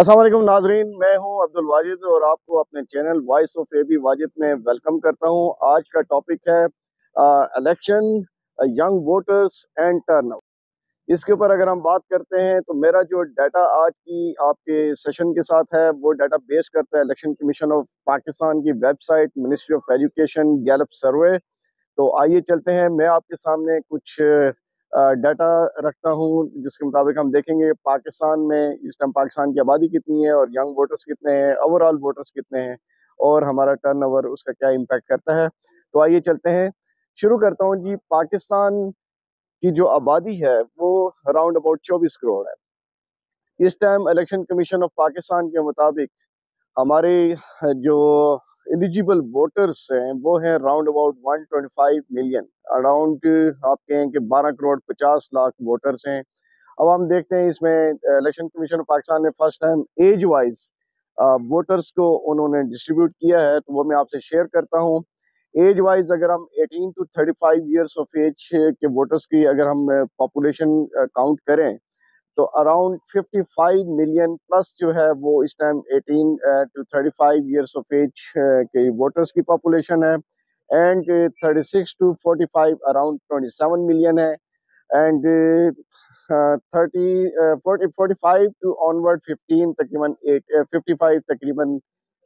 अस्सलाम वालेकुम नाजरीन, मैं हूं अब्दुल वाजिद और आपको अपने channel voice of AB Wajid में वेलकम करता हूं। आज का टॉपिक है election, young voters and turnout. इसके ऊपर अगर हम बात करते हैं तो मेरा जो डाटा आज की आपके सेशन के साथ है वो डाटा बेस करता है इलेक्शन कमीशन ऑफ पाकिस्तान की website, ministry of education, Gallup survey. तो आइए चलते हैं, मैं आपके सामने कुछ डाटा रखता हूं जिसके मुताबिक हम देखेंगे पाकिस्तान में इस टाइम पाकिस्तान की आबादी कितनी है और यंग वोटर्स कितने हैं, ओवरऑल वोटर्स कितने हैं और हमारा टर्नओवर उसका क्या इम्पैक्ट करता है। तो आइए चलते हैं, शुरू करता हूं जी। पाकिस्तान की जो आबादी है वो अराउंड अबाउट 24 करोड़ है। इस time election commission of Pakistan के मुताबिक हमारे जो एलिजिबल वोटर्स हैं वो हैं राउंड अबाउट 125 मिलियन। अराउंड आप कहें कि 12 करोड़ 50 लाख वोटर्स हैं। अब हम देखते हैं इसमें इलेक्शन कमीशन ऑफ पाकिस्तान ने first time age wise voters को उन्होंने डिस्ट्रीब्यूट किया है, तो वो मैं आपसे शेयर करता हूँ। एज वाइज अगर हम 18 टू 35 ईयर्स ऑफ एज के वोटर्स की अगर हम पॉपुलेशन काउंट करें तो अराउंड 55 मिलियन प्लस जो है वो इस time 18 to 35 years of age के वोटर्स की पॉपुलेशन है। एंड 36 टू 45 अराउंड 27 मिलियन है। एंड 45 टू ऑनवर्ड 15 तकरीबन 55 तकरीबन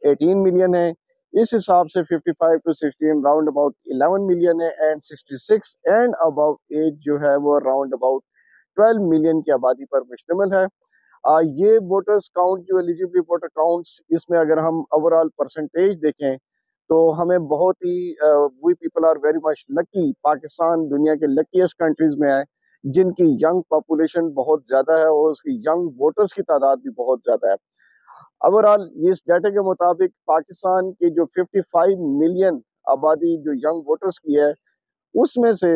18 मिलियन है। इस हिसाब से 55 टू 16 राउंड अबाउट 11 मिलियन है। एंड 66 एंड अबव एज जो है वो राउंड अबाउट 12 मिलियन की आबादी पर मुश्तमिल है। ये वोटर्स काउंट जो एलिजिबल वोटर काउंट्स, इसमें अगर हम ओवरऑल परसेंटेज देखें तो हमें बहुत ही we people are very much lucky. Pakistan दुनिया के लकीस्ट कंट्रीज में है जिनकी यंग पॉपुलेशन बहुत ज्यादा है और उसकी यंग वोटर्स की तादाद भी बहुत ज्यादा है। ओवरऑल इस डाटा के मुताबिक पाकिस्तान की जो 55 मिलियन आबादी जो यंग वोटर्स की है उसमें से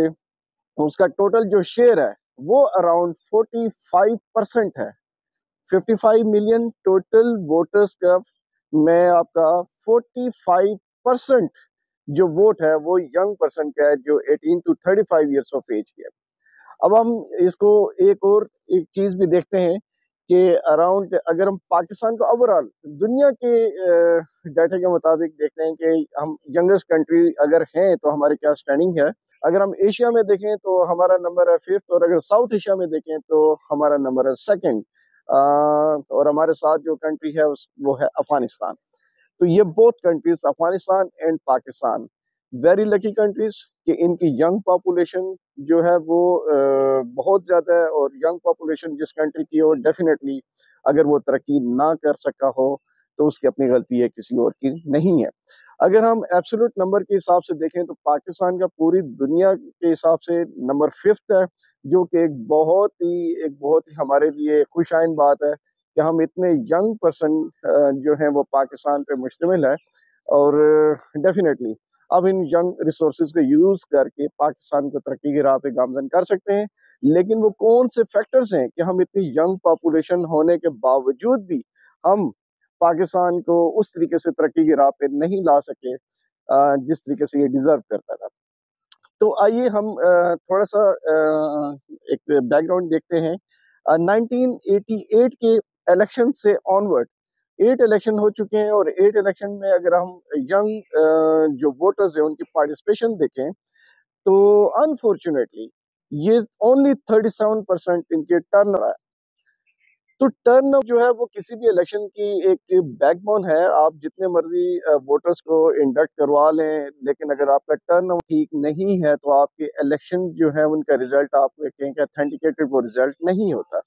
उसका टोटल जो शेयर है वो अराउंड 45% है। 55 मिलियन टोटल वोटर्स का मैं आपका 45% जो वोट है वो यंग पर्सन का है जो 18 टू 35 ईयर्स ऑफ एज की है। अब हम इसको एक और एक चीज भी देखते हैं कि अराउंड अगर हम पाकिस्तान को ओवरऑल दुनिया के डाटा के मुताबिक देखते हैं कि हम यंगेस्ट कंट्री अगर हैं तो हमारी क्या स्टैंडिंग है। अगर हम एशिया में देखें तो हमारा नंबर है फिफ्थ, और अगर साउथ एशिया में देखें तो हमारा नंबर है सेकंड। और हमारे साथ जो कंट्री है वो है अफगानिस्तान। तो ये both countries Afghanistan and Pakistan very lucky countries कि इनकी यंग पॉपुलेशन जो है वो बहुत ज्यादा है। और यंग पॉपुलेशन जिस कंट्री की हो डेफिनेटली अगर वो तरक्की ना कर सका हो तो उसकी अपनी गलती है, किसी और की नहीं है। अगर हम एब्सोल्यूट नंबर के हिसाब से देखें तो पाकिस्तान का पूरी दुनिया के हिसाब से नंबर फिफ्थ है, जो कि एक बहुत ही हमारे लिए खुशाइन बात है कि हम इतने यंग पर्सन जो हैं वो पाकिस्तान पे मुश्तमिल है। और डेफिनेटली अब इन यंग रिसोर्सेज को यूज करके पाकिस्तान को तरक्की की राह पे गामजन कर सकते हैं। लेकिन वो कौन से फैक्टर्स हैं कि हम इतनी यंग पॉपुलेशन होने के बावजूद भी हम पाकिस्तान को उस तरीके से तरक्की की राह पे नहीं ला सके जिस तरीके से ये डिजर्व करता था। तो आइए हम थोड़ा सा एक बैकग्राउंड देखते हैं। 1988 के इलेक्शन से ऑनवर्ड 8 इलेक्शन हो चुके हैं, और 8 इलेक्शन में अगर हम यंग जो वोटर्स हैं उनकी पार्टिसिपेशन देखें तो अनफॉर्चुनेटली ये ओनली 37% इनके टर्न रहा है। तो टर्न जो है वो किसी भी इलेक्शन की एक बैकबोन है। आप जितने मर्जी वोटर्स को इंडक्ट करवा लें, लेकिन अगर आपका टर्न ठीक नहीं है तो आपके इलेक्शन जो है उनका रिजल्ट आप कहें कि ऑथेंटिकेटेड वो रिजल्ट नहीं होता।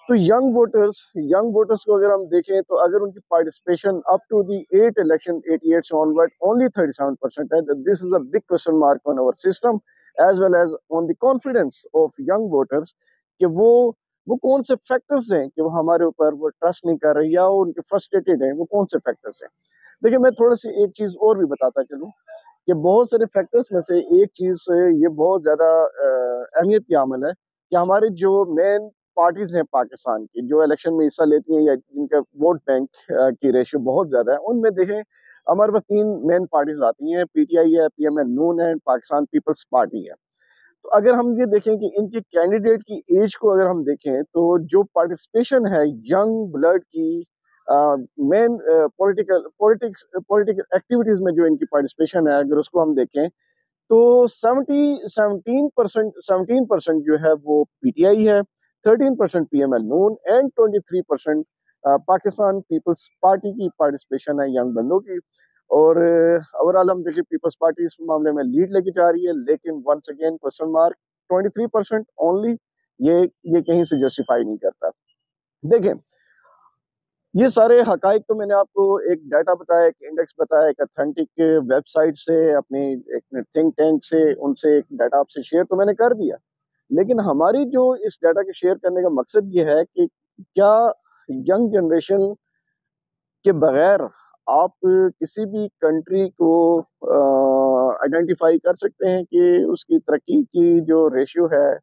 तो यंग वोटर्स को अगर हम देखें तो अगर उनकी participation up to the 8 election 88 से ऑनवर्ड ओनली 37% है, this is a big question mark on our system as well as on the confidence of young voters कि वो कौन से फैक्टर्स हैं कि वो हमारे ऊपर वो ट्रस्ट नहीं कर रही या उनके फ्रस्ट्रेटेड हैं, वो कौन से फैक्टर्स हैं। देखिए, मैं थोड़ी सी एक चीज और भी बताता चलूं कि बहुत सारे फैक्टर्स में से एक चीज ये बहुत ज्यादा अहमियत की आमल है कि हमारे जो मेन पार्टीज हैं पाकिस्तान की जो इलेक्शन में हिस्सा लेती हैं या जिनका वोट बैंक की रेशियो बहुत ज्यादा है, उनमें देखें हमारे पास तीन मेन पार्टीज आती हैं, पीटीआई है, पीएमएल नून है, पाकिस्तान पीपल्स पार्टी है। तो अगर हम ये देखें कि इनके कैंडिडेट की एज को अगर हम देखें तो जो पार्टिसिपेशन है यंग ब्लड की मेन पॉलिटिकल एक्टिविटीज में जो इनकी पार्टिसिपेशन है, अगर उसको हम देखें तो 17% जो है वो पीटीआई है, 13% PML Noon and 23% Pakistan Peoples Party की पार्टिसिपेशन है यंग बंदों की। और ओवरऑल हम देखिए पीपल्स पार्टी इस मामले में लीड लेके जा रही है, लेकिन once again question mark, 23% only, ये कहीं से जस्टिफाई नहीं करता। देखें, ये सारे हकाइक तो मैंने आपको एक डाटा बताया, एक इंडेक्स बताया, एक अथेंटिक वेबसाइट से, अपनी एक थिंक टैंक से, उनसे एक डाटा आपसे शेयर तो मैंने कर दिया। लेकिन हमारी जो इस डाटा के शेयर करने का मकसद ये है कि क्या यंग जनरेशन के बगैर आप किसी भी कंट्री को आइडेंटिफाई कर सकते हैं कि उसकी तरक्की की जो रेशियो है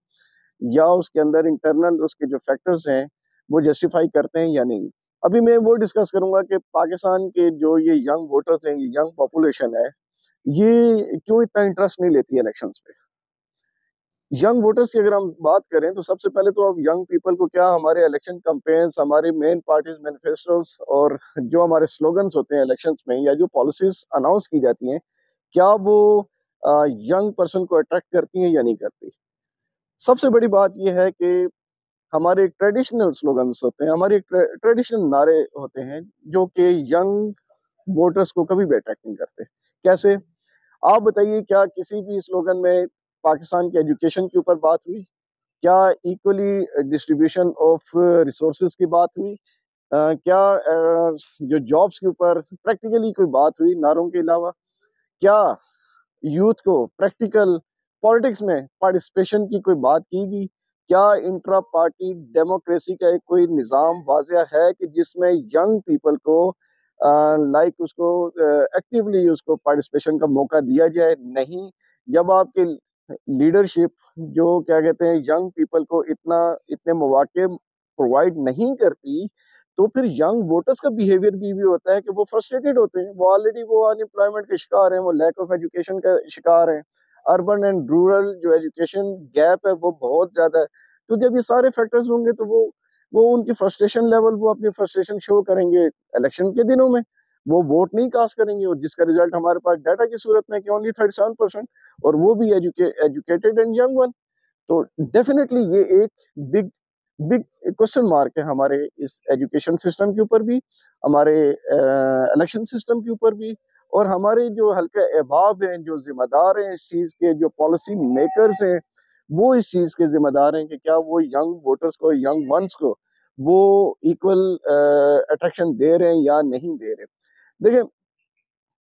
या उसके अंदर इंटरनल उसके जो फैक्टर्स हैं वो जस्टिफाई करते हैं या नहीं। अभी मैं वो डिस्कस करूंगा कि पाकिस्तान के जो ये यंग वोटर्स हैं, ये यंग पॉपुलेशन है, ये क्यों इतना इंटरेस्ट नहीं लेती है इलेक्शंस पे। यंग वोटर्स की अगर हम बात करें तो सबसे पहले तो अब यंग पीपल को क्या हमारे इलेक्शन कैंपेन्स, हमारी मेन पार्टीज मैनिफेस्टोस और जो हमारे स्लोगन्स होते हैं इलेक्शंस में या जो पॉलिसीज अनाउंस की जाती हैं, क्या वो यंग पर्सन को अट्रैक्ट करती हैं या नहीं करती। सबसे बड़ी बात यह है कि हमारे ट्रेडिशनल स्लोगन्स होते हैं, हमारे ट्रेडिशनल नारे होते हैं जो कि यंग वोटर्स को कभी भी अट्रैक्ट नहीं करते। कैसे, आप बताइए, क्या किसी भी स्लोगन में पाकिस्तान के एजुकेशन के ऊपर बात हुई? क्या इक्वली डिस्ट्रीब्यूशन ऑफ रिसोर्सेज की बात हुई? क्या जो जॉब्स के ऊपर प्रैक्टिकली कोई बात हुई नारों के अलावा? क्या यूथ को प्रैक्टिकल पॉलिटिक्स में पार्टिसिपेशन की कोई बात की गई? क्या इंट्रा पार्टी डेमोक्रेसी का एक कोई निज़ाम वाज़िया है कि जिसमें यंग पीपल को लाइक उसको एक्टिवली उसको पार्टिसिपेशन का मौका दिया जाए? नहीं। जब आपके लीडरशिप जो क्या कहते हैं यंग पीपल को इतने मौके प्रोवाइड नहीं करती, तो फिर यंग वोटर्स का बिहेवियर भी होता है कि वो फ्रस्ट्रेटेड होते हैं, वो ऑलरेडी वो अनएम्प्लॉयमेंट के शिकार हैं, वो लैक ऑफ एजुकेशन का शिकार हैं, अर्बन एंड रूरल जो एजुकेशन गैप है वो बहुत ज्यादा है। तो जब ये सारे फैक्टर्स होंगे तो वो उनकी फ्रस्ट्रेशन लेवल, वो अपनी फ्रस्ट्रेशन शो करेंगे इलेक्शन के दिनों में, वो वोट नहीं कास्ट करेंगे, और जिसका रिजल्ट हमारे पास डाटा की सूरत में कि ओनली 37%, और वो भी एजुकेटेड एंड यंग वन। तो डेफिनेटली ये एक बिग बिग क्वेश्चन मार्क है हमारे इस एजुकेशन सिस्टम के ऊपर भी, हमारे इलेक्शन सिस्टम के ऊपर भी, और हमारे जो हल्के अहबाब हैं, जो जिम्मेदार हैं इस चीज के, जो पॉलिसी मेकर्स हैं, वो इस चीज के जिम्मेदार हैं कि क्या वो यंग वोटर्स को, यंग वंस को वो इक्वल अट्रैक्शन दे रहे हैं या नहीं दे रहे। देखिए,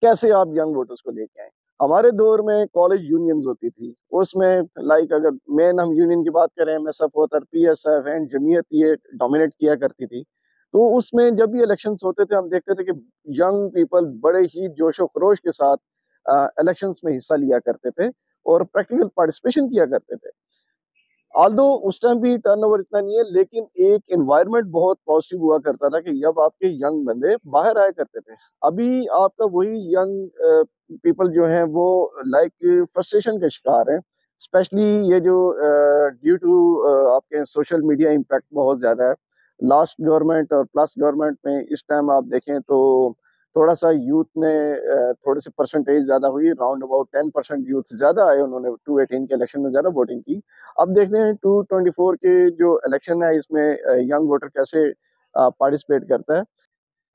कैसे आप यंग वोटर्स को लेके आए। हमारे दौर में कॉलेज यूनियंस होती थी, उसमें लाइक अगर मेन हम यूनियन की बात करें, एमएसएफ होता, पीएसएफ एंड जमीयत, ये डोमिनेट किया करती थी। तो उसमें जब भी इलेक्शंस होते थे हम देखते थे कि यंग पीपल बड़े ही जोशो खरोश के साथ इलेक्शंस में हिस्सा लिया करते थे और प्रैक्टिकल पार्टिसिपेशन किया करते थे। ऑल्दो उस टाइम भी टर्नओवर इतना नहीं है, लेकिन एक एनवायरनमेंट बहुत पॉजिटिव हुआ करता था कि जब आपके यंग बंदे बाहर आया करते थे। अभी आपका वही यंग पीपल जो हैं वो लाइक फ्रस्ट्रेशन के शिकार हैं, स्पेशली ये जो ड्यू टू आपके सोशल मीडिया इम्पैक्ट बहुत ज्यादा है। लास्ट गवर्नमेंट और प्लस गवर्नमेंट में इस टाइम आप देखें तो थोड़ा सा यूथ ने थोड़े से परसेंटेज ज्यादा हुई, राउंड अबाउट 10% यूथ ज्यादा आए, उन्होंने 2018 के इलेक्शन में ज्यादा वोटिंग की। अब देखते हैं 2024 के जो इलेक्शन है इसमें यंग वोटर कैसे पार्टिसिपेट करता है।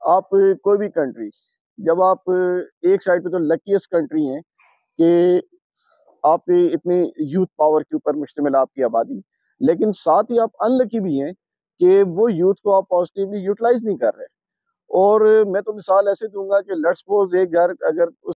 आप कोई भी कंट्री, जब आप एक साइड पे तो लकीस्ट कंट्री हैं कि आप इतनी यूथ पावर के ऊपर मुश्तमिल आपकी आबादी, लेकिन साथ ही आप अनलकी भी हैं कि वो यूथ को आप पॉजिटिवली यूटिलाइज नहीं कर रहे। और मैं तो मिसाल ऐसे दूंगा कि लेट्स सपोज एक घर अगर